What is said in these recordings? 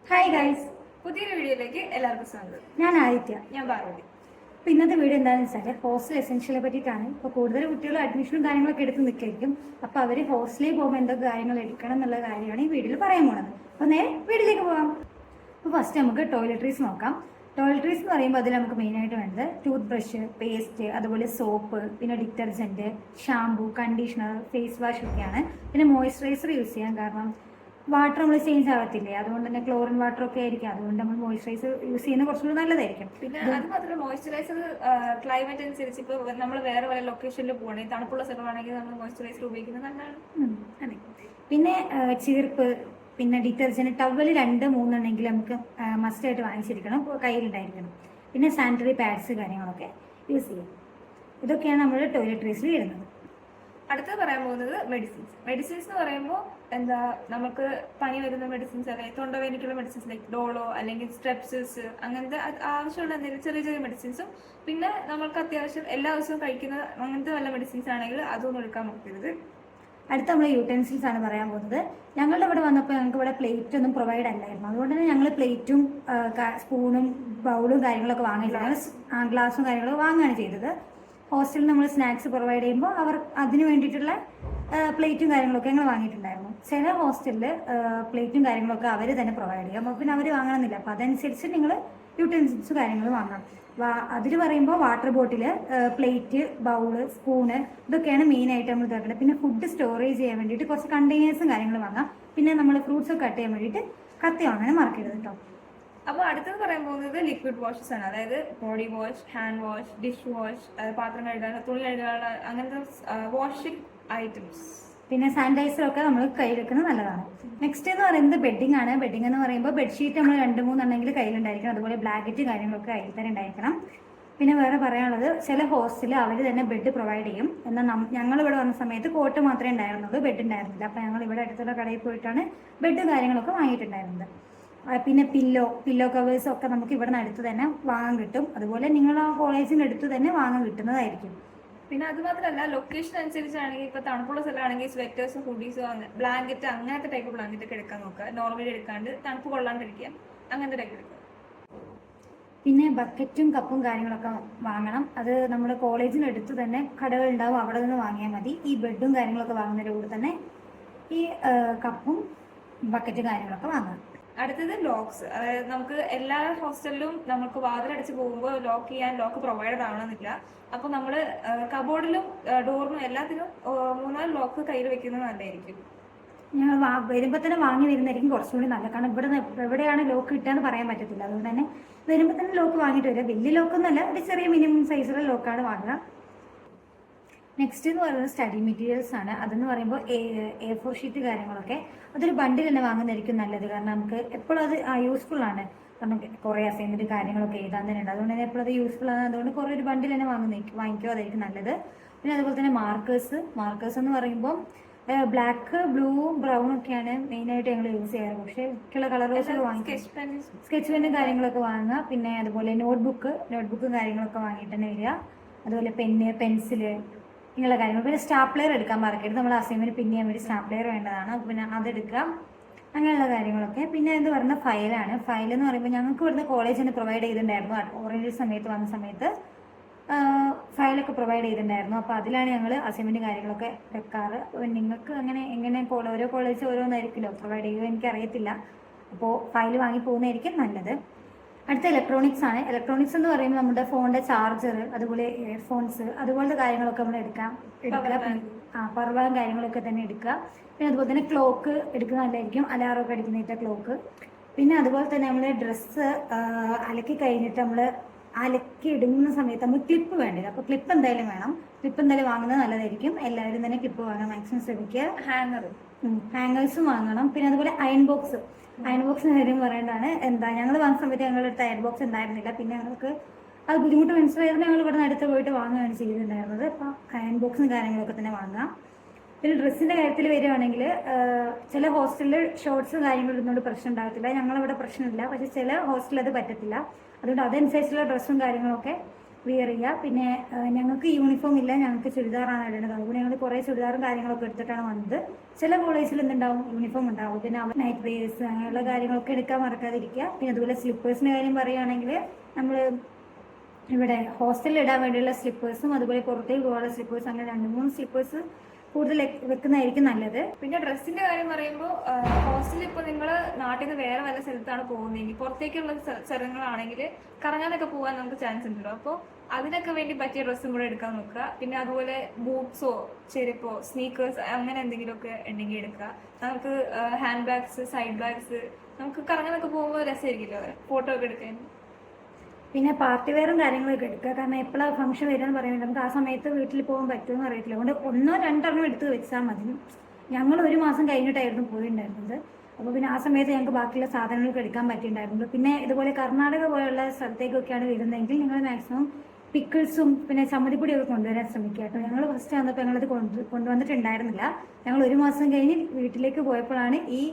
Hi guys, പുതിയൊരു വീഡിയോയിലേക്ക് എല്ലാവർക്കും സ്വാഗതം. ഞാൻ ആദിത്യ. ഞാൻ പാർവതി. അപ്പോൾ ഇന്നത്തെ വീഡിയോ എന്താണെന്ന് വെച്ചാൽ ഹോസ്റ്റൽ എസെൻഷ്യലെ പറ്റിയിട്ടാണ്. ഇപ്പോൾ കൂടുതൽ കുട്ടികൾ അഡ്മിഷനും കാര്യങ്ങളൊക്കെ എടുത്ത് നിൽക്കായിരിക്കും. അപ്പോൾ അവർ ഹോസ്റ്റലിൽ പോകുമ്പോൾ എന്തൊക്കെ കാര്യങ്ങൾ എടുക്കണം എന്നുള്ള കാര്യമാണ് ഈ വീഡിയോയിൽ പറയാൻ പോകുന്നത്. അപ്പോൾ നേരെ വീഡിയോയിലേക്ക് പോകാം. അപ്പോൾ ഫസ്റ്റ് നമുക്ക് ടോയ്ലറ്ററീസ് നോക്കാം. ടോയ്ലറ്ററീസ് എന്ന് പറയുമ്പോൾ അതിൽ നമുക്ക് മെയിനായിട്ട് വേണ്ടത് ടൂത്ത് ബ്രഷ്, പേസ്റ്റ്, അതുപോലെ സോപ്പ്, പിന്നെ detergent, shampoo, conditioner, face wash ഒക്കെയാണ്. പിന്നെ മോയ്സ്ചറൈസർ യൂസ് ചെയ്യാം, കാരണം വാട്ടർ നമ്മൾ ചേഞ്ച് ആവത്തില്ലേ, അതുകൊണ്ട് തന്നെ ക്ലോറിൻ വാട്ടർ ഒക്കെ ആയിരിക്കും. അതുകൊണ്ട് നമ്മൾ മോയ്സ്ചറൈസർ യൂസ് ചെയ്യുന്നത് കുറച്ചുകൂടി നല്ലതായിരിക്കും. പിന്നെ അത് മാത്രമല്ല, മോയ്സ്ചറൈസർ ക്ലൈമറ്റ് അനുസരിച്ച് ഇപ്പോൾ നമ്മൾ വേറെ വല്ല ലൊക്കേഷനിൽ പോകണമെങ്കിൽ തണുപ്പുള്ള സ്ഥലമാണെങ്കിൽ നമ്മൾ മോയ്സ്ചറൈസർ ഉപയോഗിക്കുന്നത് നല്ലതാണ്. അതെ. പിന്നെ ചീർപ്പ്, പിന്നെ ഡിറ്റർജൻറ്റ്, ടവൽ 2-3 നമുക്ക് മസ്റ്റായിട്ട് വാങ്ങിച്ചിരിക്കണം, കയ്യിലുണ്ടായിരിക്കണം. പിന്നെ സാനിറ്ററി പാഡ്സ് കാര്യങ്ങളൊക്കെ യൂസ് ചെയ്യും. ഇതൊക്കെയാണ് നമ്മൾ ടോയ്ലറ്ററീസിൽ ഇടുന്നത്. അടുത്തത് പറയാൻ പോകുന്നത് മെഡിസിൻസ് എന്ന് പറയുമ്പോൾ എന്താ, നമുക്ക് പനി വരുന്ന മെഡിസിൻസ്, അല്ലെങ്കിൽ തൊണ്ടവേദനയ്ക്കുള്ള മെഡിസിൻസ് ലൈക്ക് ഡോളോ അല്ലെങ്കിൽ സ്ട്രെപ്സിൽസ്, അങ്ങനത്തെ ആവശ്യമുള്ള എന്തെങ്കിലും ചെറിയ ചെറിയ മെഡിസിൻസും, പിന്നെ നമുക്ക് അത്യാവശ്യം എല്ലാ ദിവസവും കഴിക്കുന്ന അങ്ങനത്തെ വല്ല മെഡിസിൻസ് ആണെങ്കിൽ അതൊന്നും എടുക്കാൻ നോക്കരുത്. അടുത്ത നമ്മൾ യൂട്ടൻസിൽസ് ആണ് പറയാൻ പോകുന്നത്. ഞങ്ങളുടെ ഇവിടെ വന്നപ്പോൾ ഞങ്ങൾക്ക് ഇവിടെ പ്ലേറ്റ് ഒന്നും പ്രൊവൈഡ് അല്ലായിരുന്നു. അതുകൊണ്ട് തന്നെ ഞങ്ങൾ പ്ലേറ്റും സ്പൂണും ബൗളും കാര്യങ്ങളൊക്കെ വാങ്ങിയിട്ടാണ്, ഗ്ലാസും കാര്യങ്ങളൊക്കെ വാങ്ങുകയാണ് ചെയ്തത്. ഹോസ്റ്റലിൽ നമ്മൾ സ്നാക്സ് പ്രൊവൈഡ് ചെയ്യുമ്പോൾ അവർ അതിന് വേണ്ടിയിട്ടുള്ള പ്ലേറ്റും കാര്യങ്ങളൊക്കെ ഞങ്ങൾ വാങ്ങിയിട്ടുണ്ടായിരുന്നു. ചില ഹോസ്റ്റലിൽ പ്ലേറ്റും കാര്യങ്ങളൊക്കെ അവർ തന്നെ പ്രൊവൈഡ് ചെയ്യും. അപ്പോൾ പിന്നെ അവർ വാങ്ങണമെന്നില്ല. അപ്പോൾ അതനുസരിച്ച് നിങ്ങൾ യൂട്ടൻസിൽസ് കാര്യങ്ങൾ വാങ്ങണം. അതിൽ പറയുമ്പോൾ water bottle, plate, bowl, spoon, ഇതൊക്കെയാണ് മെയിനായിട്ട് നമ്മൾ ഇതാക്കേണ്ടത്. പിന്നെ ഫുഡ് സ്റ്റോറേജ് ചെയ്യാൻ വേണ്ടിയിട്ട് കുറച്ച് കണ്ടെയ്നേഴ്സും കാര്യങ്ങളും വാങ്ങാം. പിന്നെ നമ്മൾ ഫ്രൂട്ട്സ് ഒക്കെ കട്ട് ചെയ്യാൻ വേണ്ടിയിട്ട് കത്തി വാങ്ങാനും മറക്കരുത് കേട്ടോ. അപ്പോൾ അടുത്തത് പറയാൻ പോകുന്നത് ലിക്വിഡ് വാഷസ് ആണ്. അതായത് body wash, hand wash, dish wash, പാത്രം കഴുകാൻ, തുണി കഴുകാനുള്ള അങ്ങനത്തെ വാഷിംഗ് ഐറ്റംസ്. പിന്നെ സാനിറ്റൈസറൊക്കെ നമ്മൾ കയ്യിലെടുക്കുന്നത് നല്ലതാണ്. നെക്സ്റ്റ് എന്ന് പറയുന്നത് ബെഡിങ് ആണ്. ബെഡിങ് എന്ന് പറയുമ്പോൾ ബെഡ്ഷീറ്റ് നമ്മൾ 2-3 കയ്യിലുണ്ടായിരിക്കണം. അതുപോലെ ബ്ലാങ്കറ്റ് കാര്യങ്ങളൊക്കെ കയ്യിൽ തന്നെ ഉണ്ടായിരിക്കണം. പിന്നെ വേറെ പറയാനുള്ളത്, ചില ഹോസ്റ്റലിൽ അവർ തന്നെ ബെഡ് പ്രൊവൈഡ് ചെയ്യും. എന്നാൽ ഞങ്ങളിവിടെ വന്ന സമയത്ത് കോട്ട് മാത്രമേ ഉണ്ടായിരുന്നുള്ളൂ, ബെഡ് ഉണ്ടായിരുന്നില്ല. അപ്പോൾ ഞങ്ങൾ ഇവിടെ അടുത്തുള്ള കടയിൽ പോയിട്ടാണ് ബെഡ് കാര്യങ്ങളൊക്കെ വാങ്ങിയിട്ടുണ്ടായിരുന്നത്. പിന്നെ പില്ലോ കവേഴ്സും ഒക്കെ നമുക്ക് ഇവിടെ നിന്ന് അടുത്ത് തന്നെ വാങ്ങാൻ കിട്ടും. അതുപോലെ നിങ്ങൾ ആ കോളേജിൻ്റെ അടുത്ത് തന്നെ വാങ്ങാൻ കിട്ടുന്നതായിരിക്കും. പിന്നെ അത് മാത്രമല്ല, ലൊക്കേഷൻ അനുസരിച്ചാണെങ്കിൽ ഇപ്പോൾ തണുപ്പുള്ള സ്ഥലമാണെങ്കിൽ സ്വെറ്റേഴ്സും ഹുഡീസും ബ്ലാങ്കറ്റ് അങ്ങനത്തെ ടൈപ്പ് ബ്ലാങ്കറ്റ് ഒക്കെ എടുക്കാൻ നോക്കുക. നോർമലി എടുക്കാണ്ട് തണുപ്പ് കൊള്ളാണ്ടിരിക്കുക, അങ്ങനത്തെ ടൈപ്പ് എടുക്കുക. പിന്നെ ബക്കറ്റും കപ്പും കാര്യങ്ങളൊക്കെ വാങ്ങണം. അത് നമ്മുടെ കോളേജിനടുത്ത് തന്നെ കടകളുണ്ടാവും, അവിടെ നിന്ന് വാങ്ങിയാൽ മതി. ഈ ബെഡും കാര്യങ്ങളൊക്കെ വാങ്ങുന്നതിൻ്റെ കൂടെ തന്നെ ഈ കപ്പും ബക്കറ്റും കാര്യങ്ങളൊക്കെ വാങ്ങാം. അടുത്തത് ലോക്സ്. അതായത് നമുക്ക് എല്ലാ ഹോസ്റ്റലിലും നമുക്ക് വാതിലടച്ച് പോകുമ്പോൾ ലോക്ക് ചെയ്യാൻ ലോക്ക് പ്രൊവൈഡഡ് ആവണമെന്നില്ല. അപ്പോൾ നമ്മൾ കബോർഡിലും ഡോറിനും എല്ലാത്തിനും 3-4 ലോക്ക് കയ്യിൽ വെക്കുന്നത് നല്ലതായിരിക്കും. ഞങ്ങൾ വരുമ്പോൾ തന്നെ വാങ്ങി വരുന്നതായിരിക്കും കുറച്ചുകൂടി നല്ല. കാരണം എവിടെയാണ് ലോക്ക് കിട്ടുകയെന്ന് പറയാൻ പറ്റത്തില്ല. അതുകൊണ്ട് തന്നെ വരുമ്പോൾ തന്നെ ലോക്ക് വാങ്ങിയിട്ട് വരിക. വലിയ ലോക്കൊന്നുമല്ല, ഒരു ചെറിയ മിനിമം സൈസുള്ള ലോക്കാണ് വാങ്ങുക. നെക്സ്റ്റ് എന്ന് പറയുന്നത് സ്റ്റഡി മെറ്റീരിയൽസ് ആണ്. അതെന്ന് പറയുമ്പോൾ A4 ഷീറ്റ് കാര്യങ്ങളൊക്കെ അതൊരു ബണ്ടിൽ തന്നെ വാങ്ങുന്നതായിരിക്കും നല്ലത്. കാരണം നമുക്ക് എപ്പോഴും അത് യൂസ്ഫുൾ ആണ്. കാരണം കുറേ അസൈൻമെൻറ്റ് കാര്യങ്ങളൊക്കെ എഴുതാൻ തന്നെ ഉണ്ട്. അതുകൊണ്ട് തന്നെ എപ്പോഴും അത് യൂസ്ഫുൾ ആണ്. അതുകൊണ്ട് കുറേ ഒരു ബണ്ടിൽ തന്നെ വാങ്ങിക്കുക, അതായിരിക്കും നല്ലത്. പിന്നെ അതുപോലെ തന്നെ മാർക്കേഴ്സ് എന്ന് പറയുമ്പോൾ ബ്ലാക്ക്, ബ്ലൂ, ബ്രൗൺ ഒക്കെയാണ് മെയിനായിട്ട് ഞങ്ങൾ യൂസ് ചെയ്യാറ്. പക്ഷേ ഒക്കെയുള്ള കളറൊക്കെ വാങ്ങിക്കും. സ്കെച്ച് പെന്നും കാര്യങ്ങളൊക്കെ വാങ്ങുക. പിന്നെ അതുപോലെ നോട്ട്ബുക്കും കാര്യങ്ങളൊക്കെ വാങ്ങിയിട്ട് തന്നെ വരിക. അതുപോലെ പെന്ന്, പെൻസില്, ഇങ്ങനെയുള്ള കാര്യങ്ങൾ. പിന്നെ സ്റ്റാപ്ലെയർ എടുക്കാൻ മറക്കരുത്. നമ്മൾ അസൈൻമെൻറ്റ് പിൻ ചെയ്യാൻ വേണ്ടി സ്റ്റാപ്ലെയർ വേണ്ടതാണ്. പിന്നെ അതെടുക്കുക, അങ്ങനെയുള്ള കാര്യങ്ങളൊക്കെ. പിന്നെ എന്ന് പറയുന്ന ഫയലാണ്. ഫയൽ എന്ന് പറയുമ്പോൾ ഞങ്ങൾക്ക് ഇവിടുന്ന് കോളേജ് തന്നെ പ്രൊവൈഡ് ചെയ്തിട്ടുണ്ടായിരുന്നു. ഓറഞ്ച് സമയത്ത് വന്ന സമയത്ത് ഫയലൊക്കെ പ്രൊവൈഡ് ചെയ്തിട്ടുണ്ടായിരുന്നു. അപ്പോൾ അതിലാണ് ഞങ്ങൾ അസൈൻമെൻറ്റ് കാര്യങ്ങളൊക്കെ വെക്കാറ്. നിങ്ങൾക്ക് അങ്ങനെ എങ്ങനെ ഓരോ കോളേജ് ഓരോന്നായിരിക്കുമല്ലോ പ്രൊവൈഡ് ചെയ്യുക, എനിക്കറിയത്തില്ല. അപ്പോൾ ഫയൽ വാങ്ങി പോകുന്നതായിരിക്കും നല്ലത്. അടുത്ത ഇലക്ട്രോണിക്സ് ആണ്. ഇലക്ട്രോണിക്സ് എന്ന് പറയുമ്പോൾ നമ്മുടെ ഫോണിൻ്റെ ചാർജർ, അതുപോലെ ഇയർഫോൺസ്, അതുപോലത്തെ കാര്യങ്ങളൊക്കെ നമ്മൾ എടുക്കുക. പവർ ബാങ്ക് കാര്യങ്ങളൊക്കെ തന്നെ എടുക്കുക. പിന്നെ അതുപോലെ തന്നെ ക്ലോക്ക് എടുക്കുന്നത് നല്ലതായിരിക്കും, അലാറമൊക്കെ അടിക്കുന്നിട്ട് ക്ലോക്ക്. പിന്നെ അതുപോലെ തന്നെ നമ്മൾ ഡ്രസ്സ് അലക്കി കഴിഞ്ഞിട്ട് നമ്മൾ അലക്കി ഇടുന്ന സമയത്ത് നമ്മൾ ക്ലിപ്പ് വേണ്ടത്. അപ്പോൾ ക്ലിപ്പ് എന്തായാലും വേണം. ക്ലിപ്പ് എന്തായാലും വാങ്ങുന്നത് നല്ലതായിരിക്കും. എല്ലാവരും തന്നെ ക്ലിപ്പ് വാങ്ങാൻ മാക്സിമം ശ്രമിക്കുക. ഹാങ്ങേഴ്സും വാങ്ങണം. പിന്നെ അതുപോലെ അയൺ ബോക്സിന് കാര്യം പറയേണ്ടതാണ്. ഞങ്ങൾ വാങ്ങുന്ന സമയത്ത് ഞങ്ങളുടെ അടുത്ത് അയൺ ബോക്സ് ഉണ്ടായിരുന്നില്ല. പിന്നെ ഞങ്ങൾക്ക് അത് ബുദ്ധിമുട്ട് മനസ്സിലായതുകൊണ്ട് ഞങ്ങൾ ഇവിടെ നിന്ന് അടുത്ത് പോയിട്ട് വാങ്ങുകയാണ് ചെയ്തിട്ടുണ്ടായിരുന്നത്. അപ്പോൾ അയൺ ബോക്സും കാര്യങ്ങളൊക്കെ തന്നെ വാങ്ങാം. പിന്നെ ഡ്രസ്സിൻ്റെ കാര്യത്തിൽ വരികയാണെങ്കിൽ ചില ഹോസ്റ്റലിൽ ഷോർട്സ് കാര്യങ്ങൾ ഇടുന്നതുകൊണ്ട് പ്രശ്നം ഉണ്ടാകത്തില്ല. ഞങ്ങളിവിടെ പ്രശ്നമില്ല. പക്ഷേ ചില ഹോസ്റ്റലിൽ അത് പറ്റത്തില്ല. അതുകൊണ്ട് അതനുസരിച്ചുള്ള ഡ്രസ്സും കാര്യങ്ങളൊക്കെ വിയർ ചെയ്യുക. പിന്നെ ഞങ്ങൾക്ക് യൂണിഫോം ഇല്ല, ഞങ്ങൾക്ക് ചുരിദാറാണ് ഇടേണ്ടത്. അതുകൊണ്ട് ഞങ്ങൾ കുറേ ചുരിദാറും കാര്യങ്ങളൊക്കെ എടുത്തിട്ടാണ് വന്നത്. ചില കോളേജിൽ എന്തുണ്ടാവും, യൂണിഫോം ഉണ്ടാവും. പിന്നെ നൈറ്റ് വെയേഴ്സ് അങ്ങനെയുള്ള കാര്യങ്ങളൊക്കെ എടുക്കാൻ മറക്കാതിരിക്കുക. പിന്നെ അതുപോലെ സ്ലിപ്പേഴ്സിൻ്റെ കാര്യം പറയുകയാണെങ്കിൽ നമ്മൾ ഇവിടെ ഹോസ്റ്റലിൽ ഇടാൻ വേണ്ടിയുള്ള സ്ലിപ്പേഴ്സും അതുപോലെ പുറത്തേക്ക് പോകാനുള്ള സ്ലിപ്പേഴ്സ്, അങ്ങനെ 2-3 സ്ലിപ്പേഴ്സ് കൂടുതൽ വെക്കുന്നതായിരിക്കും നല്ലത്. പിന്നെ ഡ്രസ്സിന്റെ കാര്യം പറയുമ്പോൾ ഹോസ്റ്റലിൽ ഇപ്പോൾ നിങ്ങൾ നാട്ടിൽ നിന്ന് വേറെ വല്ല സ്ഥലത്താണ് പോകുന്നതെങ്കിൽ പുറത്തേക്കുള്ള സ്ഥലങ്ങളാണെങ്കിൽ കറങ്ങാനൊക്കെ പോകാൻ നമുക്ക് ചാൻസ് ഉണ്ടല്ലോ. അപ്പോൾ അതിനൊക്കെ വേണ്ടി പറ്റിയ ഡ്രസ്സും കൂടെ എടുക്കാൻ നോക്കുക. പിന്നെ അതുപോലെ ബൂട്ട്സോ ചെരുപ്പോ സ്നീക്കേഴ്സ് അങ്ങനെ എന്തെങ്കിലുമൊക്കെ ഉണ്ടെങ്കിൽ എടുക്കുക. നമുക്ക് ഹാൻഡ് ബാഗ്സ്, സൈഡ് ബാഗ്സ്, നമുക്ക് കറങ്ങാനൊക്കെ പോകുമ്പോൾ രസമായിരിക്കില്ലോ ഫോട്ടോ ഒക്കെ എടുക്കാൻ. പിന്നെ പാർട്ടി വെയറും കാര്യങ്ങളൊക്കെ എടുക്കുക. കാരണം എപ്പോഴാണ് ഫംഗ്ഷൻ വരിക എന്ന് പറയുന്നത് നമുക്ക് ആ സമയത്ത് വീട്ടിൽ പോകാൻ പറ്റുമെന്ന് അറിയത്തില്ല. അതുകൊണ്ട് 1-2 എടുത്ത് വെച്ചാൽ മതി. ഞങ്ങൾ 1 മാസം കഴിഞ്ഞിട്ടായിരുന്നു പോയിട്ടുണ്ടായിരുന്നത്. അപ്പോൾ പിന്നെ ആ സമയത്ത് ഞങ്ങൾക്ക് ബാക്കിയുള്ള സാധനങ്ങളൊക്കെ എടുക്കാൻ പറ്റിയിട്ടുണ്ടായിരുന്നു. പിന്നെ ഇതുപോലെ കർണാടക പോലുള്ള സ്ഥലത്തേക്കൊക്കെയാണ് വരുന്നതെങ്കിൽ നിങ്ങൾ മാക്സിമം പിക്കിൾസും പിന്നെ ചമ്മന്തിപ്പൊടിയൊക്കെ കൊണ്ടുവരാൻ ശ്രമിക്കുക കേട്ടോ. ഞങ്ങൾ ഫസ്റ്റ് വന്നപ്പോൾ ഞങ്ങളത് കൊണ്ടുവന്നിട്ടുണ്ടായിരുന്നില്ല. ഞങ്ങൾ 1 മാസം കഴിഞ്ഞ് വീട്ടിലേക്ക് പോയപ്പോഴാണ് ഈ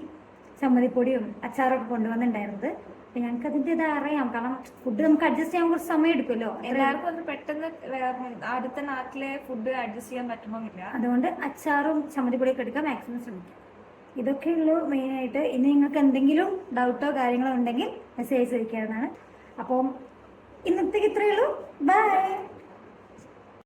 ചമ്മന്തിപ്പൊടിയും അച്ചാറൊക്കെ കൊണ്ടുവന്നിട്ടുണ്ടായിരുന്നത്. അപ്പം ഞങ്ങൾക്ക് അതിൻ്റെ ഇത് അറിയാം. കാരണം ഫുഡ് നമുക്ക് അഡ്ജസ്റ്റ് ചെയ്യാൻ കുറച്ച് സമയം എടുക്കുമല്ലോ. എല്ലാവർക്കും അത് പെട്ടെന്ന് അടുത്ത നാട്ടിലെ ഫുഡ് അഡ്ജസ്റ്റ് ചെയ്യാൻ പറ്റുന്നില്ല. അതുകൊണ്ട് അച്ചാറും ചമ്മന്തിപ്പൊടിയൊക്കെ എടുക്കാൻ മാക്സിമം ശ്രമിക്കുക. ഇതൊക്കെയുള്ളൂ മെയിനായിട്ട്. ഇനി നിങ്ങൾക്ക് എന്തെങ്കിലും ഡൗട്ടോ കാര്യങ്ങളോ ഉണ്ടെങ്കിൽ മെസ്സേജ് അയക്കാവുന്നതാണ്. അപ്പം ഇന്നത്തേക്ക് ഇത്രയേ ഉള്ളൂ. ബൈ.